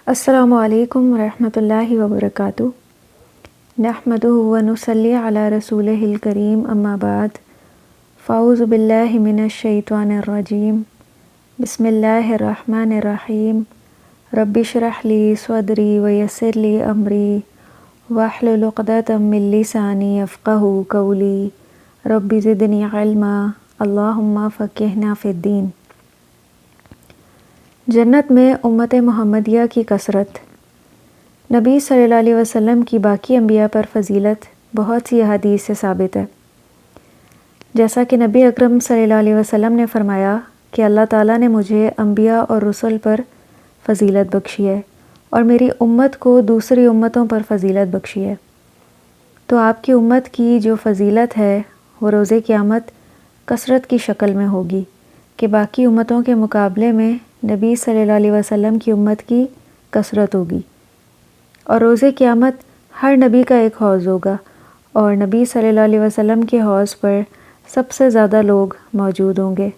السلام علیکم ورحمۃ اللہ وبرکاتہ۔ نحمدہ ونصلی علی رسولہ الکریم، اما بعد، فاعوذ باللہ من الشیطان الرجیم، بسم اللہ الرحمن الرحیم۔ رب اشرح لی صدری ویسر لی امری واحلل عقدۃ من لسانی یفقہوا قولی، رب زدنی علما، اللہم فقہنا فی الدین۔ جنت میں امت محمدیہ کی کثرت۔ نبی صلی اللہ علیہ وسلم کی باقی انبیاء پر فضیلت بہت سی احادیث سے ثابت ہے، جیسا کہ نبی اکرم صلی اللہ علیہ وسلم نے فرمایا کہ اللہ تعالیٰ نے مجھے انبیاء اور رسل پر فضیلت بخشی ہے اور میری امت کو دوسری امتوں پر فضیلت بخشی ہے۔ تو آپ کی امت کی جو فضیلت ہے وہ روز قیامت کثرت کی شکل میں ہوگی کہ باقی امتوں کے مقابلے میں نبی صلی اللہ علیہ وسلم کی امت کی کثرت ہوگی، اور روز قیامت ہر نبی کا ایک حوض ہوگا اور نبی صلی اللہ علیہ وسلم کے حوض پر سب سے زیادہ لوگ موجود ہوں گے۔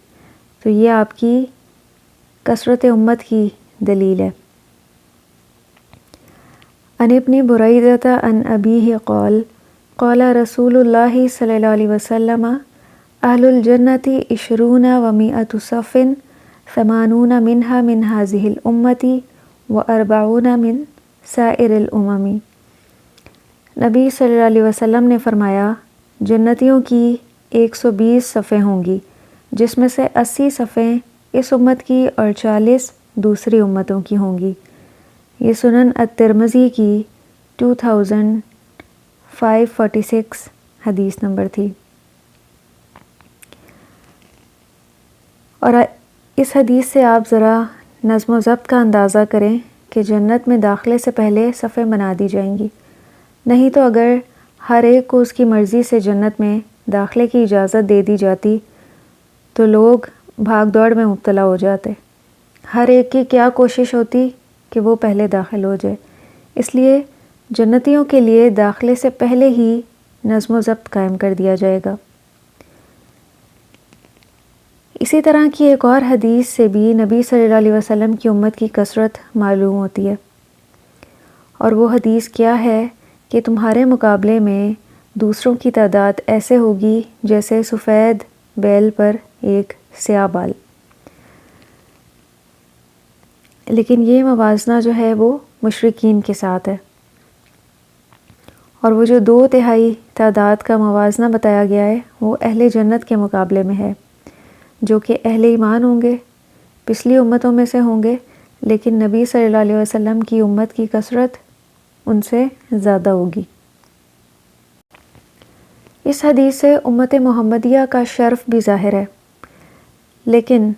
تو یہ آپ کی کثرت امت کی دلیل ہے۔ عن ابن بریدۃ عن ابیہ قال قال رسول اللہ صلی اللہ علیہ وسلم اہل الجنۃ 20 و100 صف 80 منها من هذه الامة و40 من سائر الامم۔ نبی صلی اللہ علیہ وسلم نے فرمایا، جنتیوں کی 120 صفیں ہوں گی، جس میں سے 80 صفیں اس امت کی اور 40 دوسری امتوں کی ہوں گی۔ یہ سنن الترمذی کی 2546 حدیث نمبر تھی۔ اور اس حدیث سے آپ ذرا نظم و ضبط کا اندازہ کریں کہ جنت میں داخلے سے پہلے صفیں بنا دی جائیں گی، نہیں تو اگر ہر ایک کو اس کی مرضی سے جنت میں داخلے کی اجازت دے دی جاتی تو لوگ بھاگ دوڑ میں مبتلا ہو جاتے۔ ہر ایک کی کیا کوشش ہوتی کہ وہ پہلے داخل ہو جائے۔ اس لیے جنتیوں کے لیے داخلے سے پہلے ہی نظم و ضبط قائم کر دیا جائے گا۔ اسی طرح کی ایک اور حدیث سے بھی نبی صلی اللہ علیہ وسلم کی امت کی کثرت معلوم ہوتی ہے، اور وہ حدیث کیا ہے کہ تمہارے مقابلے میں دوسروں کی تعداد ایسے ہوگی جیسے سفید بیل پر ایک سیاہ بال۔ لیکن یہ موازنہ جو ہے وہ مشرکین کے ساتھ ہے، اور وہ جو 2/3 تعداد کا موازنہ بتایا گیا ہے وہ اہل جنت کے مقابلے میں ہے، جو کہ اہل ایمان ہوں گے، پچھلی امتوں میں سے ہوں گے، لیکن نبی صلی اللہ علیہ وسلم کی امت کی کثرت ان سے زیادہ ہوگی۔ اس حدیث سے امت محمدیہ کا شرف بھی ظاہر ہے، لیکن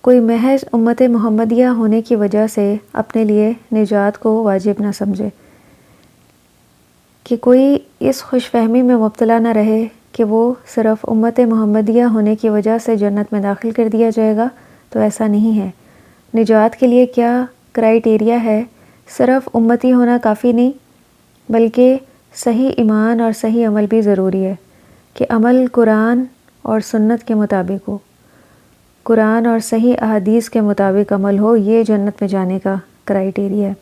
کوئی محض امت محمدیہ ہونے کی وجہ سے اپنے لیے نجات کو واجب نہ سمجھے، کہ کوئی اس خوش فہمی میں مبتلا نہ رہے کہ وہ صرف امت محمدیہ ہونے کی وجہ سے جنت میں داخل کر دیا جائے گا، تو ایسا نہیں ہے۔ نجات کے لیے کیا کرائیٹیریا ہے؟ صرف امتی ہونا کافی نہیں، بلکہ صحیح ایمان اور صحیح عمل بھی ضروری ہے، کہ عمل قرآن اور سنت کے مطابق ہو، قرآن اور صحیح احادیث کے مطابق عمل ہو، یہ جنت میں جانے کا کرائیٹیریا ہے۔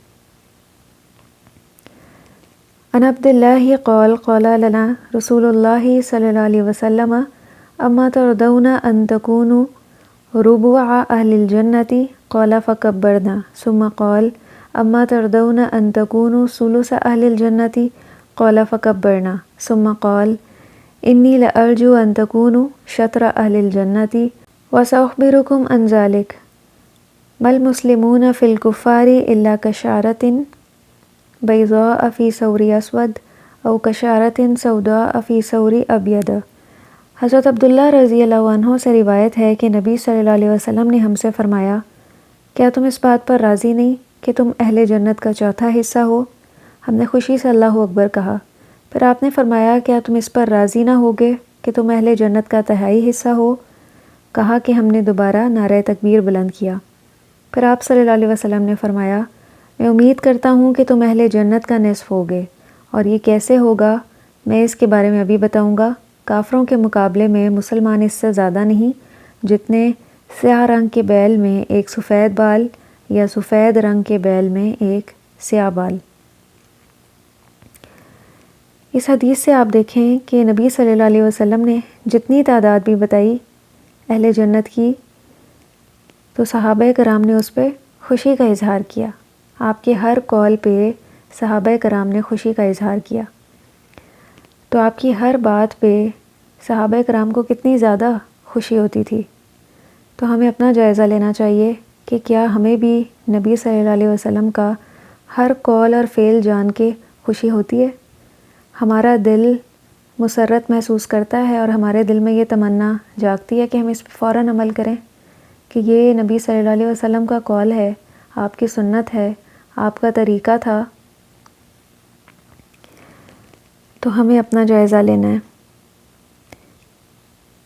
عن عبد اللہ قال قال لنا رسول اللہ صلی اللہ علیہ وسلم اما ترضون ان تكونوا ربع اہل الجنۃ قال فکبرنا ثم قال اما ترضون ان تكونوا ثلث اہل الجنۃ قال فکبرنا ثم قال انی لارجو ان تكونوا شطر اہل الجنۃ وساخبرکم عن ذلک ما المسلمون فی الکفار الا کشعرۃ بیضاء فی ثور اسود او کشعرۃ سوداء فی ثور ابیض۔ حضرت عبداللہ رضی اللہ عنہ سے روایت ہے کہ نبی صلی اللہ علیہ وسلم نے ہم سے فرمایا، کیا تم اس بات پر راضی نہیں کہ تم اہل جنت کا چوتھا حصہ ہو؟ ہم نے خوشی سے اللہ اکبر کہا۔ پھر آپ نے فرمایا، کیا تم اس پر راضی نہ ہوگے کہ تم اہل جنت کا تہائی حصہ ہو؟ کہا کہ ہم نے دوبارہ نعرہ تکبیر بلند کیا۔ پھر آپ صلی اللہ علیہ وسلم نے فرمایا، میں امید کرتا ہوں کہ تم اہل جنت کا نصف ہوگے، اور یہ کیسے ہوگا میں اس کے بارے میں ابھی بتاؤں گا۔ کافروں کے مقابلے میں مسلمان اس سے زیادہ نہیں جتنے سیاہ رنگ کے بیل میں ایک سفید بال یا سفید رنگ کے بیل میں ایک سیاہ بال۔ اس حدیث سے آپ دیکھیں کہ نبی صلی اللہ علیہ وسلم نے جتنی تعداد بھی بتائی اہل جنت کی، تو صحابہ کرام نے اس پہ خوشی کا اظہار کیا۔ آپ کے ہر قول پہ صحابہ کرام نے خوشی کا اظہار کیا، تو آپ کی ہر بات پہ صحابہ کرام کو کتنی زیادہ خوشی ہوتی تھی۔ تو ہمیں اپنا جائزہ لینا چاہیے کہ کیا ہمیں بھی نبی صلی اللہ علیہ وسلم کا ہر قول اور فعل جان کے خوشی ہوتی ہے؟ ہمارا دل مسرت محسوس کرتا ہے اور ہمارے دل میں یہ تمنا جاگتی ہے کہ ہم اس پہ فوراً عمل کریں کہ یہ نبی صلی اللہ علیہ وسلم کا قول ہے، آپ کی سنت ہے، آپ کا طریقہ تھا۔ تو ہمیں اپنا جائزہ لینا ہے۔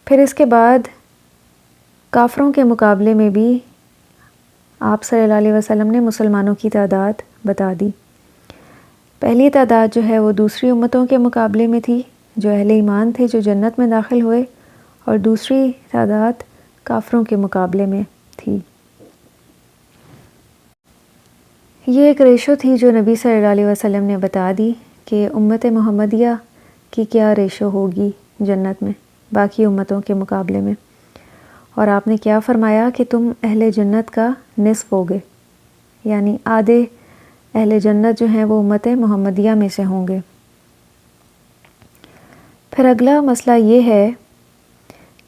پھر اس کے بعد کافروں کے مقابلے میں بھی آپ صلی اللہ علیہ وسلم نے مسلمانوں کی تعداد بتا دی۔ پہلی تعداد جو ہے وہ دوسری امتوں کے مقابلے میں تھی، جو اہل ایمان تھے، جو جنت میں داخل ہوئے، اور دوسری تعداد کافروں کے مقابلے میں تھی۔ یہ ایک ریشو تھی جو نبی صلی اللہ علیہ وسلم نے بتا دی کہ امت محمدیہ کی کیا ریشو ہوگی جنت میں باقی امتوں کے مقابلے میں، اور آپ نے کیا فرمایا کہ تم اہل جنت کا نصف ہوگے، یعنی آدھے اہل جنت جو ہیں وہ امت محمدیہ میں سے ہوں گے۔ پھر اگلا مسئلہ یہ ہے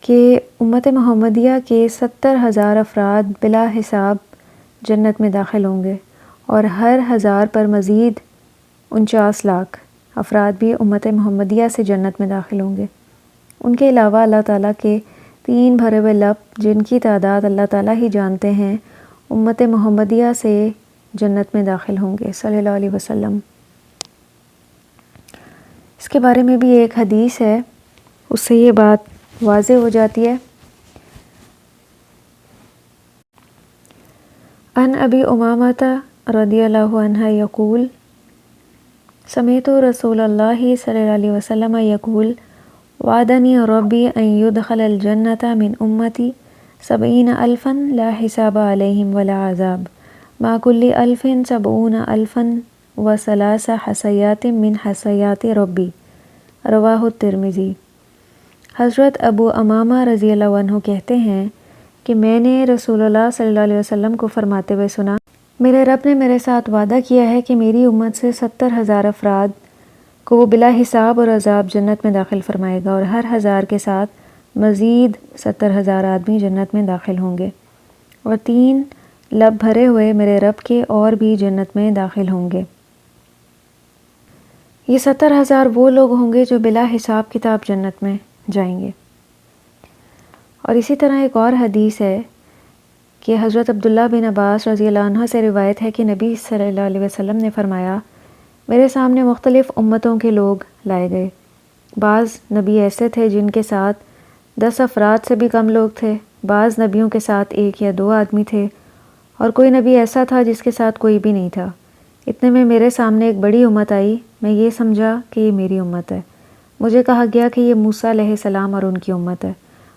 کہ امت محمدیہ کے 70,000 افراد بلا حساب جنت میں داخل ہوں گے، اور ہر 1000 پر مزید 49 لاکھ افراد بھی امت محمدیہ سے جنت میں داخل ہوں گے۔ ان کے علاوہ اللہ تعالیٰ کے 3 بھرے ہوئے لب جن کی تعداد اللہ تعالیٰ ہی جانتے ہیں، امت محمدیہ سے جنت میں داخل ہوں گے صلی اللہ علیہ وسلم۔ اس کے بارے میں بھی ایک حدیث ہے، اس سے یہ بات واضح ہو جاتی ہے۔ عن ابی امامۃ رضی اللہ عنہ یقول سمعت رسول اللہ صلی اللہ علیہ وسلم یقول وعدنی ربی ان يدخل الجنۃ من امتی 70,000 لا حساب علیہم ولا عذاب مع کل 1000 70,000 و3 حسیات من حسیات ربی، رواہ الترمذی۔ حضرت ابو امامہ رضی اللہ عنہ کہتے ہیں کہ میں نے رسول اللہ صلی اللہ علیہ وسلم کو فرماتے ہوئے سنا، میرے رب نے میرے ساتھ وعدہ کیا ہے کہ میری امت سے 70,000 افراد کو وہ بلا حساب اور عذاب جنت میں داخل فرمائے گا، اور ہر 1000 کے ساتھ مزید 70,000 آدمی جنت میں داخل ہوں گے، اور 3 لب بھرے ہوئے میرے رب کے اور بھی جنت میں داخل ہوں گے۔ یہ 70,000 وہ لوگ ہوں گے جو بلا حساب کتاب جنت میں جائیں گے۔ اور اسی طرح ایک اور حدیث ہے کہ حضرت عبداللہ بن عباس رضی اللہ عنہ سے روایت ہے کہ نبی صلی اللہ علیہ وسلم نے فرمایا، میرے سامنے مختلف امتوں کے لوگ لائے گئے۔ بعض نبی ایسے تھے جن کے ساتھ 10 افراد سے بھی کم لوگ تھے، بعض نبیوں کے ساتھ 1 یا 2 آدمی تھے، اور کوئی نبی ایسا تھا جس کے ساتھ کوئی بھی نہیں تھا۔ اتنے میں میرے سامنے ایک بڑی امت آئی، میں یہ سمجھا کہ یہ میری امت ہے۔ مجھے کہا گیا کہ یہ موسیٰ علیہ السلام اور ان کی امت ہے۔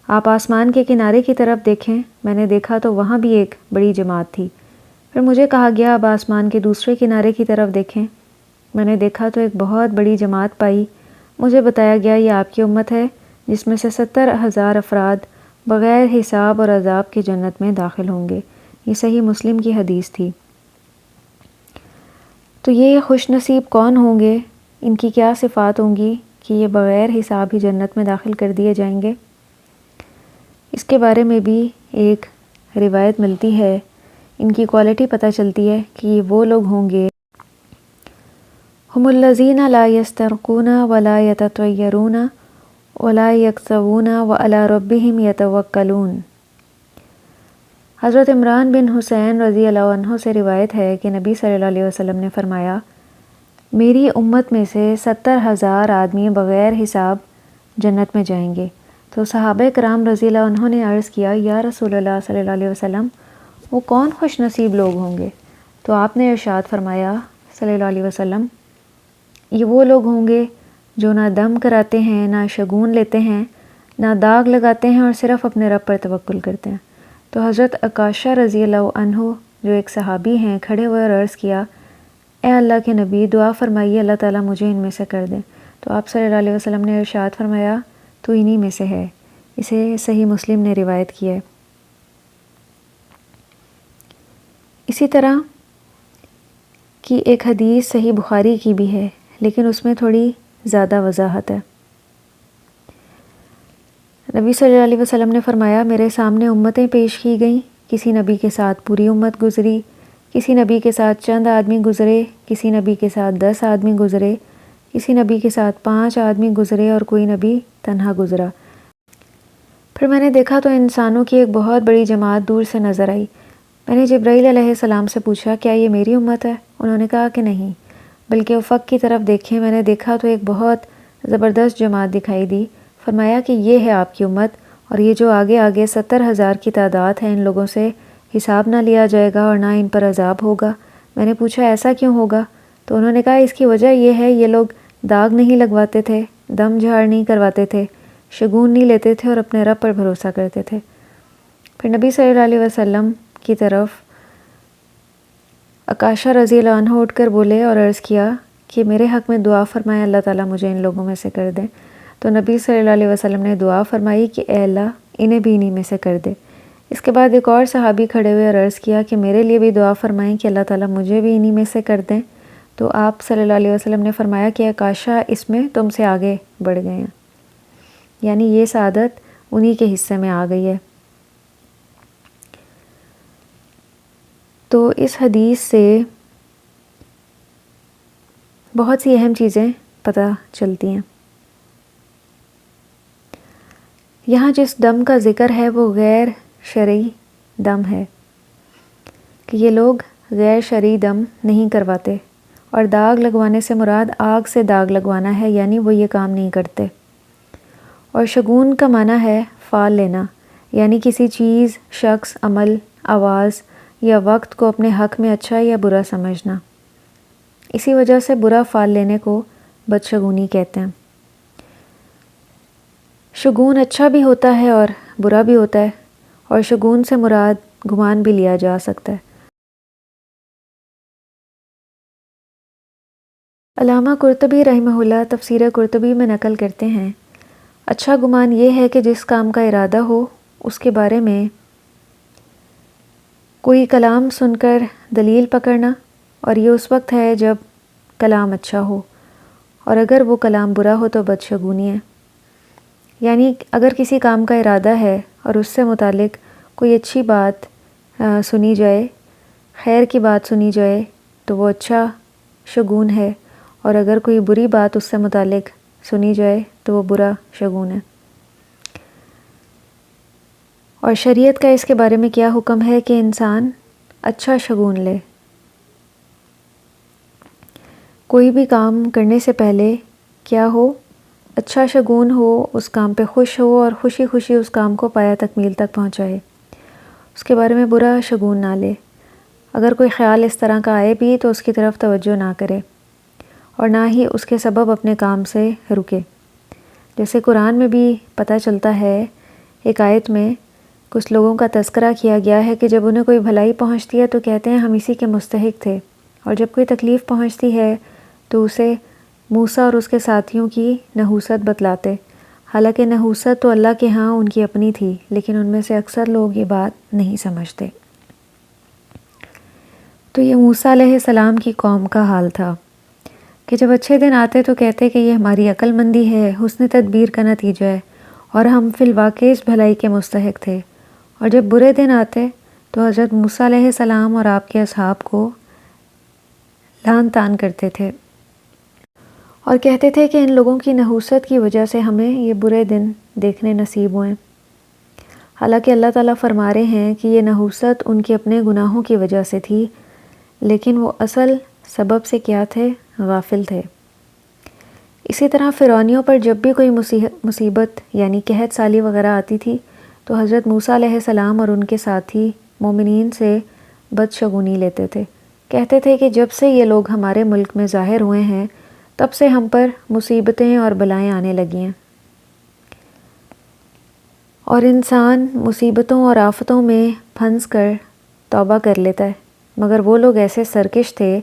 آپ آسمان کے کنارے کی طرف دیکھیں، میں نے دیکھا تو وہاں بھی ایک بڑی جماعت تھی۔ پھر مجھے کہا گیا اب آسمان کے دوسرے کنارے کی طرف دیکھیں، میں نے دیکھا تو ایک بہت بڑی جماعت پائی۔ مجھے بتایا گیا یہ آپ کی امت ہے جس میں سے 70,000 افراد بغیر حساب اور عذاب کے جنت میں داخل ہوں گے۔ یہ صحیح مسلم کی حدیث تھی۔ تو یہ خوش نصیب کون ہوں گے، ان کی کیا صفات ہوں گی کہ یہ بغیر حساب ہی جنت میں داخل کر دیے جائیں گے؟ اس کے بارے میں بھی ایک روایت ملتی ہے، ان کی کوالٹی پتہ چلتی ہے کہ یہ وہ لوگ ہوں گے ہم الذین لا یسترقون ولا یتطیرون ولا یکسوون وعلی ربہم یتوکلون۔ حضرت عمران بن حسین رضی اللہ عنہ سے روایت ہے کہ نبی صلی اللہ علیہ وسلم نے فرمایا، میری امت میں سے 70,000 آدمی بغیر حساب جنت میں جائیں گے۔ تو صحابہ کرام رضی اللہ عنہ نے عرض کیا، یا رسول اللہ صلی اللہ علیہ وسلم وہ کون خوش نصیب لوگ ہوں گے؟ تو آپ نے ارشاد فرمایا صلی اللہ علیہ وسلم، یہ وہ لوگ ہوں گے جو نہ دم کراتے ہیں، نہ شگون لیتے ہیں، نہ داغ لگاتے ہیں، اور صرف اپنے رب پر توکل کرتے ہیں۔ تو حضرت عکاشہ رضی اللہ عنہ جو ایک صحابی ہیں کھڑے ہوئے اور عرض کیا، اے اللہ کے نبی دعا فرمائیے اللہ تعالیٰ مجھے ان میں سے کر دیں۔ تو آپ صلی اللہ علیہ وسلم نے ارشاد فرمایا تو انہی میں سے ہے۔ اسے صحیح مسلم نے روایت کیا ہے۔ اسی طرح کی ایک حدیث صحیح بخاری کی بھی ہے، لیکن اس میں تھوڑی زیادہ وضاحت ہے۔ نبی صلی اللہ علیہ وسلم نے فرمایا میرے سامنے امتیں پیش کی گئیں، کسی نبی کے ساتھ پوری امت گزری، کسی نبی کے ساتھ چند آدمی گزرے، کسی نبی کے ساتھ 10 آدمی گزرے، کسی نبی کے ساتھ 5 آدمی گزرے اور کوئی نبی تنہا گزرا۔ پھر میں نے دیکھا تو انسانوں کی ایک بہت بڑی جماعت دور سے نظر آئی۔ میں نے جبرائیل علیہ السلام سے پوچھا کیا یہ میری امت ہے؟ انہوں نے کہا کہ نہیں، بلکہ افق کی طرف دیکھیں۔ میں نے دیکھا تو ایک بہت زبردست جماعت دکھائی دی۔ فرمایا کہ یہ ہے آپ کی امت، اور یہ جو آگے آگے 70,000 کی تعداد ہے، ان لوگوں سے حساب نہ لیا جائے گا اور نہ ان پر عذاب ہوگا۔ میں نے پوچھا ایسا کیوں ہوگا؟ تو انہوں نے کہا اس کی وجہ یہ ہے یہ لوگ داغ نہیں لگواتے تھے، دم جھاڑ نہیں کرواتے تھے، شگون نہیں لیتے تھے اور اپنے رب پر بھروسہ کرتے تھے۔ پھر نبی صلی اللہ علیہ وسلم کی طرف عکاشہ رضی اللہ عنہ اٹھ کر بولے اور عرض کیا کہ میرے حق میں دعا فرمائے اللہ تعالیٰ مجھے ان لوگوں میں سے کر دے۔ تو نبی صلی اللہ علیہ وسلم نے دعا فرمائی کہ اے اللہ انہیں بھی انہی میں سے کر دے۔ اس کے بعد ایک اور صحابی کھڑے ہوئے اور عرض کیا کہ میرے لیے بھی دعا فرمائیں کہ اللہ تعالیٰ مجھے بھی انہی میں سے کر دیں۔ تو آپ صلی اللہ علیہ وسلم نے فرمایا کہ عکاشہ اس میں تم سے آگے بڑھ گئے ہیں، یعنی یہ سعادت انہی کے حصے میں آ گئی ہے۔ تو اس حدیث سے بہت سی اہم چیزیں پتہ چلتی ہیں۔ یہاں جس دم کا ذکر ہے وہ غیر شرعی دم ہے، کہ یہ لوگ غیر شرعی دم نہیں کرواتے، اور داغ لگوانے سے مراد آگ سے داغ لگوانا ہے، یعنی وہ یہ کام نہیں کرتے۔ اور شگون کا معنی ہے فال لینا، یعنی کسی چیز، شخص، عمل، آواز یا وقت کو اپنے حق میں اچھا یا برا سمجھنا۔ اسی وجہ سے برا فال لینے کو بدشگونی کہتے ہیں۔ شگون اچھا بھی ہوتا ہے اور برا بھی ہوتا ہے، اور شگون سے مراد گمان بھی لیا جا سکتا ہے۔ علامہ قرطبی رحمہ اللہ تفسیر قرطبی میں نقل کرتے ہیں اچھا گمان یہ ہے کہ جس کام کا ارادہ ہو اس کے بارے میں کوئی کلام سن کر دلیل پکڑنا، اور یہ اس وقت ہے جب کلام اچھا ہو، اور اگر وہ کلام برا ہو تو بدشگونی ہے۔ یعنی اگر کسی کام کا ارادہ ہے اور اس سے متعلق کوئی اچھی بات سنی جائے، خیر کی بات سنی جائے تو وہ اچھا شگون ہے، اور اگر کوئی بری بات اس سے متعلق سنی جائے تو وہ برا شگون ہے۔ اور شریعت کا اس کے بارے میں کیا حکم ہے کہ انسان اچھا شگون لے۔ کوئی بھی کام کرنے سے پہلے کیا ہو، اچھا شگون ہو، اس کام پہ خوش ہو اور خوشی خوشی اس کام کو پایہ تکمیل تک پہنچائے، اس کے بارے میں برا شگون نہ لے۔ اگر کوئی خیال اس طرح کا آئے بھی تو اس کی طرف توجہ نہ کرے، اور نہ ہی اس کے سبب اپنے کام سے رکے۔ جیسے قرآن میں بھی پتہ چلتا ہے، ایک آیت میں کچھ لوگوں کا تذکرہ کیا گیا ہے کہ جب انہیں کوئی بھلائی پہنچتی ہے تو کہتے ہیں ہم اسی کے مستحق تھے، اور جب کوئی تکلیف پہنچتی ہے تو اسے موسیٰ اور اس کے ساتھیوں کی نحوست بتلاتے، حالانکہ نحوست تو اللہ کے ہاں ان کی اپنی تھی، لیکن ان میں سے اکثر لوگ یہ بات نہیں سمجھتے۔ تو یہ موسیٰ علیہ السلام کی قوم کا حال تھا کہ جب اچھے دن آتے تو کہتے کہ یہ ہماری عقل مندی ہے، حسن تدبیر کا نتیجہ ہے، اور ہم فی الواقع اس بھلائی کے مستحق تھے۔ اور جب برے دن آتے تو حضرت موسیٰ علیہ السلام اور آپ کے اصحاب کو لعن طعن کرتے تھے، اور کہتے تھے کہ ان لوگوں کی نحوست کی وجہ سے ہمیں یہ برے دن دیکھنے نصیب ہوئے۔ حالانکہ اللہ تعالیٰ فرما رہے ہیں کہ یہ نحوست ان کے اپنے گناہوں کی وجہ سے تھی، لیکن وہ اصل سبب سے کیا تھے؟ غافل تھے۔ اسی طرح فرعونیوں پر جب بھی کوئی مصیبت یعنی قحط سالی وغیرہ آتی تھی تو حضرت موسیٰ علیہ السلام اور ان کے ساتھی مومنین سے بدشگونی لیتے تھے، کہتے تھے کہ جب سے یہ لوگ ہمارے ملک میں ظاہر ہوئے ہیں تب سے ہم پر مصیبتیں اور بلائیں آنے لگی ہیں۔ اور انسان مصیبتوں اور آفتوں میں پھنس کر توبہ کر لیتا ہے، مگر وہ لوگ ایسے سرکش تھے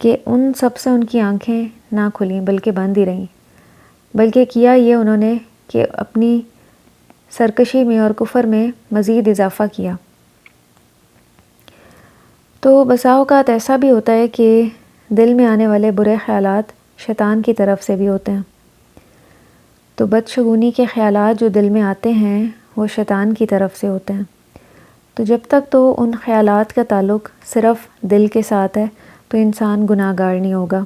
کہ ان سب سے ان کی آنکھیں نہ کھلیں بلکہ بند ہی رہیں، بلکہ کیا یہ انہوں نے کہ اپنی سرکشی میں اور کفر میں مزید اضافہ کیا۔ تو بسا اوقات ایسا بھی ہوتا ہے کہ دل میں آنے والے برے خیالات شیطان کی طرف سے بھی ہوتے ہیں۔ تو بدشگونی کے خیالات جو دل میں آتے ہیں وہ شیطان کی طرف سے ہوتے ہیں۔ تو جب تک تو ان خیالات کا تعلق صرف دل کے ساتھ ہے تو انسان گناہ گار نہیں ہوگا،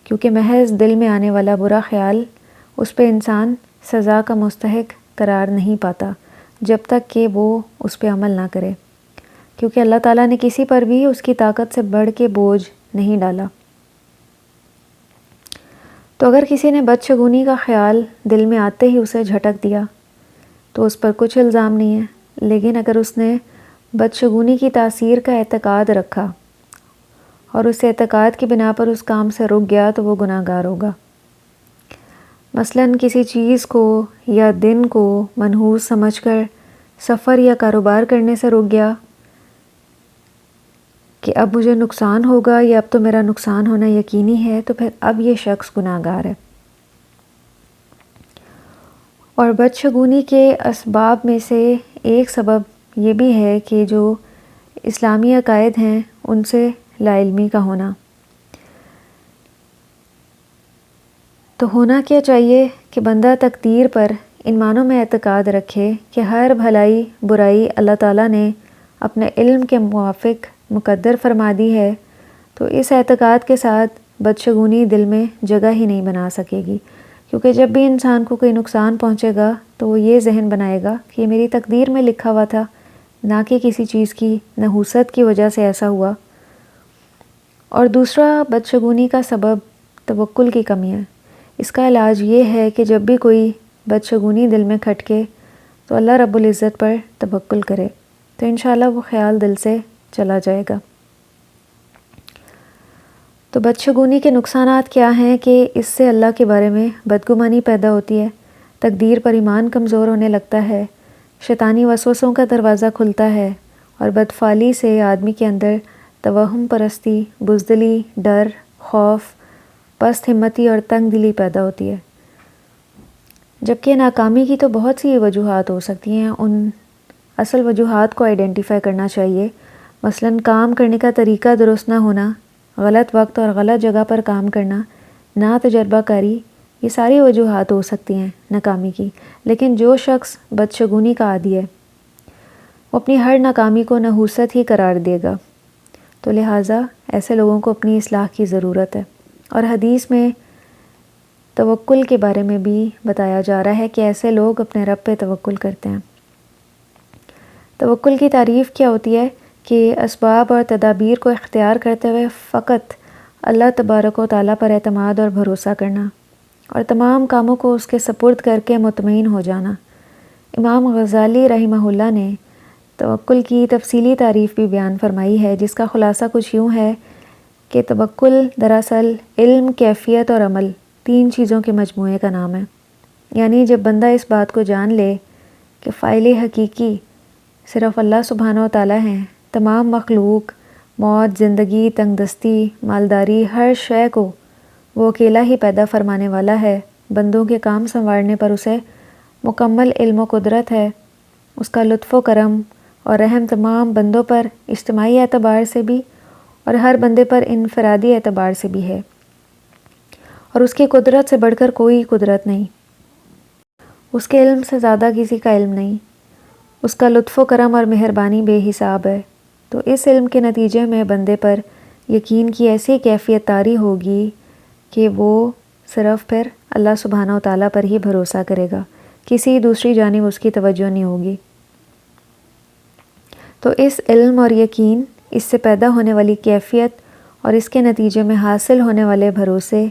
کیونکہ محض دل میں آنے والا برا خیال اس پہ انسان سزا کا مستحق قرار نہیں پاتا جب تک کہ وہ اس پہ عمل نہ کرے، کیونکہ اللہ تعالیٰ نے کسی پر بھی اس کی طاقت سے بڑھ کے بوجھ نہیں ڈالا۔ تو اگر کسی نے بدشگونی کا خیال دل میں آتے ہی اسے جھٹک دیا تو اس پر کچھ الزام نہیں ہے، لیکن اگر اس نے بدشگونی کی تاثیر کا اعتقاد رکھا اور اس اعتقاد کی بنا پر اس کام سے رک گیا تو وہ گناہ گار ہوگا۔ مثلاً کسی چیز کو یا دن کو منحوس سمجھ کر سفر یا کاروبار کرنے سے رک گیا کہ اب مجھے نقصان ہوگا یا اب تو میرا نقصان ہونا یقینی ہے، تو پھر اب یہ شخص گناہ گار ہے۔ اور بدشگونی کے اسباب میں سے ایک سبب یہ بھی ہے کہ جو اسلامی عقائد ہیں ان سے لا علمی کا ہونا۔ تو ہونا کیا چاہیے کہ بندہ تقدیر پر ان معنوں میں اعتقاد رکھے کہ ہر بھلائی برائی اللہ تعالیٰ نے اپنے علم کے موافق مقدر فرما دی ہے، تو اس اعتقاد کے ساتھ بدشگونی دل میں جگہ ہی نہیں بنا سکے گی، کیونکہ جب بھی انسان کو کوئی نقصان پہنچے گا تو وہ یہ ذہن بنائے گا کہ یہ میری تقدیر میں لکھا ہوا تھا، نہ کہ کسی چیز کی نحوست کی وجہ سے ایسا ہوا۔ اور دوسرا بدشگونی کا سبب توکل کی کمی ہے۔ اس کا علاج یہ ہے کہ جب بھی کوئی بدشگونی دل میں کھٹکے تو اللہ رب العزت پر توکل کرے، تو انشاءاللہ وہ خیال دل سے چلا جائے گا۔ تو بدشگونی کے نقصانات کیا ہیں کہ اس سے اللہ کے بارے میں بدگمانی پیدا ہوتی ہے، تقدیر پر ایمان کمزور ہونے لگتا ہے، شیطانی وسوسوں کا دروازہ کھلتا ہے، اور بدفعلی سے آدمی کے اندر توہم پرستی، بزدلی، ڈر، خوف، پست ہمتی اور تنگ دلی پیدا ہوتی ہے۔ جبکہ ناکامی کی تو بہت سی وجوہات ہو سکتی ہیں، ان اصل وجوہات کو آئیڈینٹیفائی کرنا چاہیے۔ مثلاً کام کرنے کا طریقہ درست نہ ہونا، غلط وقت اور غلط جگہ پر کام کرنا، نا تجربہ کاری، یہ ساری وجوہات ہو سکتی ہیں ناکامی کی۔ لیکن جو شخص بدشگونی کا عادی ہے وہ اپنی ہر ناکامی کو نحوست ہی قرار دے گا، تو لہٰذا ایسے لوگوں کو اپنی اصلاح کی ضرورت ہے۔ اور حدیث میں توکل کے بارے میں بھی بتایا جا رہا ہے کہ ایسے لوگ اپنے رب پہ توکل کرتے ہیں۔ توکل کی تعریف کیا ہوتی ہے کہ اسباب اور تدابیر کو اختیار کرتے ہوئے فقط اللہ تبارک و تعالیٰ پر اعتماد اور بھروسہ کرنا، اور تمام کاموں کو اس کے سپرد کر کے مطمئن ہو جانا۔ امام غزالی رحمہ اللہ نے توکل کی تفصیلی تعریف بھی بیان فرمائی ہے، جس کا خلاصہ کچھ یوں ہے کہ توکل دراصل علم، کیفیت اور عمل، تین چیزوں کے مجموعے کا نام ہے۔ یعنی جب بندہ اس بات کو جان لے کہ فاعل حقیقی صرف اللہ سبحانہ و تعالیٰ ہیں، تمام مخلوق، موت، زندگی، تنگ دستی، مالداری، ہر شے کو وہ اکیلا ہی پیدا فرمانے والا ہے، بندوں کے کام سنوارنے پر اسے مکمل علم و قدرت ہے، اس کا لطف و کرم اور رحم تمام بندوں پر اجتماعی اعتبار سے بھی اور ہر بندے پر انفرادی اعتبار سے بھی ہے، اور اس کی قدرت سے بڑھ کر کوئی قدرت نہیں، اس کے علم سے زیادہ کسی کا علم نہیں، اس کا لطف و کرم اور مہربانی بے حساب ہے۔ تو اس علم کے نتیجے میں بندے پر یقین کی ایسی کیفیت طاری ہوگی کہ وہ صرف پھر اللہ سبحانہ و تعالیٰ پر ہی بھروسہ کرے گا، کسی دوسری جانب اس کی توجہ نہیں ہوگی۔ تو اس علم اور یقین، اس سے پیدا ہونے والی کیفیت اور اس کے نتیجے میں حاصل ہونے والے بھروسے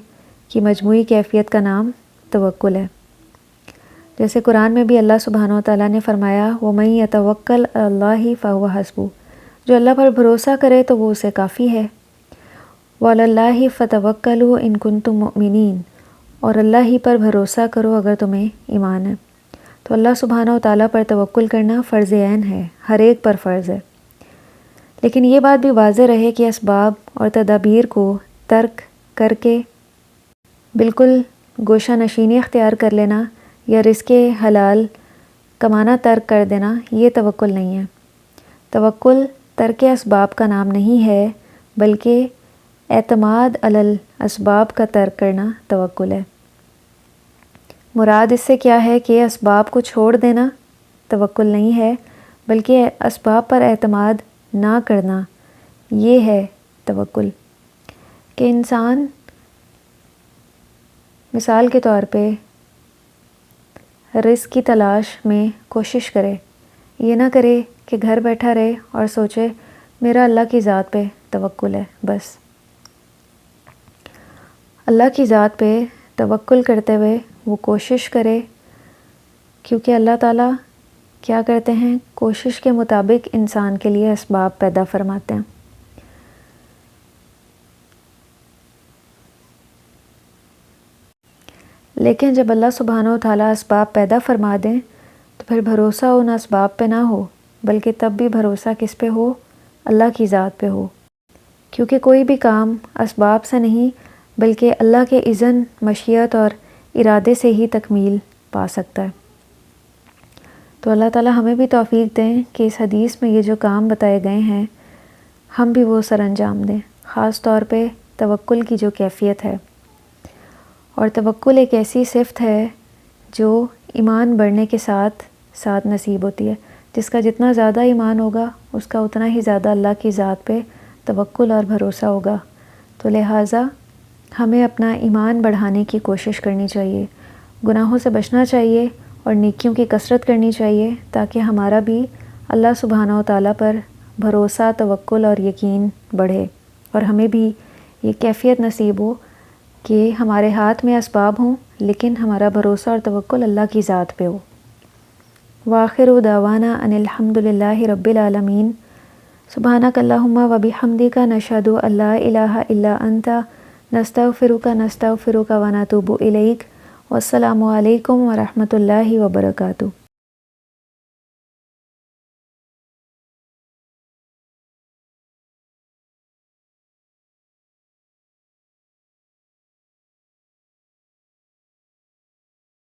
کی مجموعی کیفیت کا نام توکل ہے۔ جیسے قرآن میں بھی اللہ سبحانہ و تعالیٰ نے فرمایا وَمَن يَتَوَكَّلْ عَلَى اللَّهِ فَهُوَ حَسْبُهُ، جو اللہ پر بھروسہ کرے تو وہ اسے کافی ہے۔ وَعَلَى اللَّهِ فَتَوَكَّلُوا إِن كُنتُم مُؤْمِنِينَ، اور اللہ ہی پر بھروسہ کرو اگر تمہیں ایمان ہے۔ تو اللہ سبحانہ و تعالیٰ پر توکل کرنا فرض عین ہے، ہر ایک پر فرض ہے۔ لیکن یہ بات بھی واضح رہے کہ اسباب اور تدابیر کو ترک کر کے بالکل گوشہ نشینی اختیار کر لینا یا رزق حلال کمانا ترک کر دینا، یہ توکل نہیں ہے۔ توکل ترک اسباب کا نام نہیں ہے، بلکہ اعتماد علی الاسباب کا ترک کرنا توکل ہے۔ مراد اس سے کیا ہے کہ اسباب کو چھوڑ دینا توکل نہیں ہے، بلکہ اسباب پر اعتماد نہ کرنا، یہ ہے توکل۔ کہ انسان مثال کے طور پہ رزق کی تلاش میں کوشش کرے، یہ نہ کرے کہ گھر بیٹھا رہے اور سوچے میرا اللہ کی ذات پہ توکل ہے، بس اللہ کی ذات پہ توکل کرتے ہوئے وہ کوشش کرے، کیونکہ اللہ تعالیٰ کیا کرتے ہیں، کوشش کے مطابق انسان کے لیے اسباب پیدا فرماتے ہیں۔ لیکن جب اللہ سبحانہ و تعالیٰ اسباب پیدا فرما دیں تو پھر بھروسہ ان اسباب پہ نہ ہو، بلکہ تب بھی بھروسہ کس پہ ہو، اللہ کی ذات پہ ہو، کیونکہ کوئی بھی کام اسباب سے نہیں بلکہ اللہ کے اذن، مشیت اور ارادے سے ہی تکمیل پا سکتا ہے۔ تو اللہ تعالیٰ ہمیں بھی توفیق دیں کہ اس حدیث میں یہ جو کام بتائے گئے ہیں ہم بھی وہ سر انجام دیں، خاص طور پہ توکل کی جو کیفیت ہے۔ اور توکل ایک ایسی صفت ہے جو ایمان بڑھنے کے ساتھ ساتھ نصیب ہوتی ہے، جس کا جتنا زیادہ ایمان ہوگا اس کا اتنا ہی زیادہ اللہ کی ذات پہ توکل اور بھروسہ ہوگا۔ تو لہٰذا ہمیں اپنا ایمان بڑھانے کی کوشش کرنی چاہیے، گناہوں سے بچنا چاہیے اور نیکیوں کی کثرت کرنی چاہیے، تاکہ ہمارا بھی اللہ سبحانہ و تعالیٰ پر بھروسہ، توکل اور یقین بڑھے، اور ہمیں بھی یہ کیفیت نصیب ہو کہ ہمارے ہاتھ میں اسباب ہوں لیکن ہمارا بھروسہ اور توکل اللہ کی ذات پہ ہو۔ وآخر دعوانا ان الحمد للہ رب العالمین۔ سبحانک اللہم و بحمدک، نشہد ان لا الہ الا انت، نستغفرک و نتوب الیک۔ والسلام علیکم ورحمۃ اللہ وبرکاتہ۔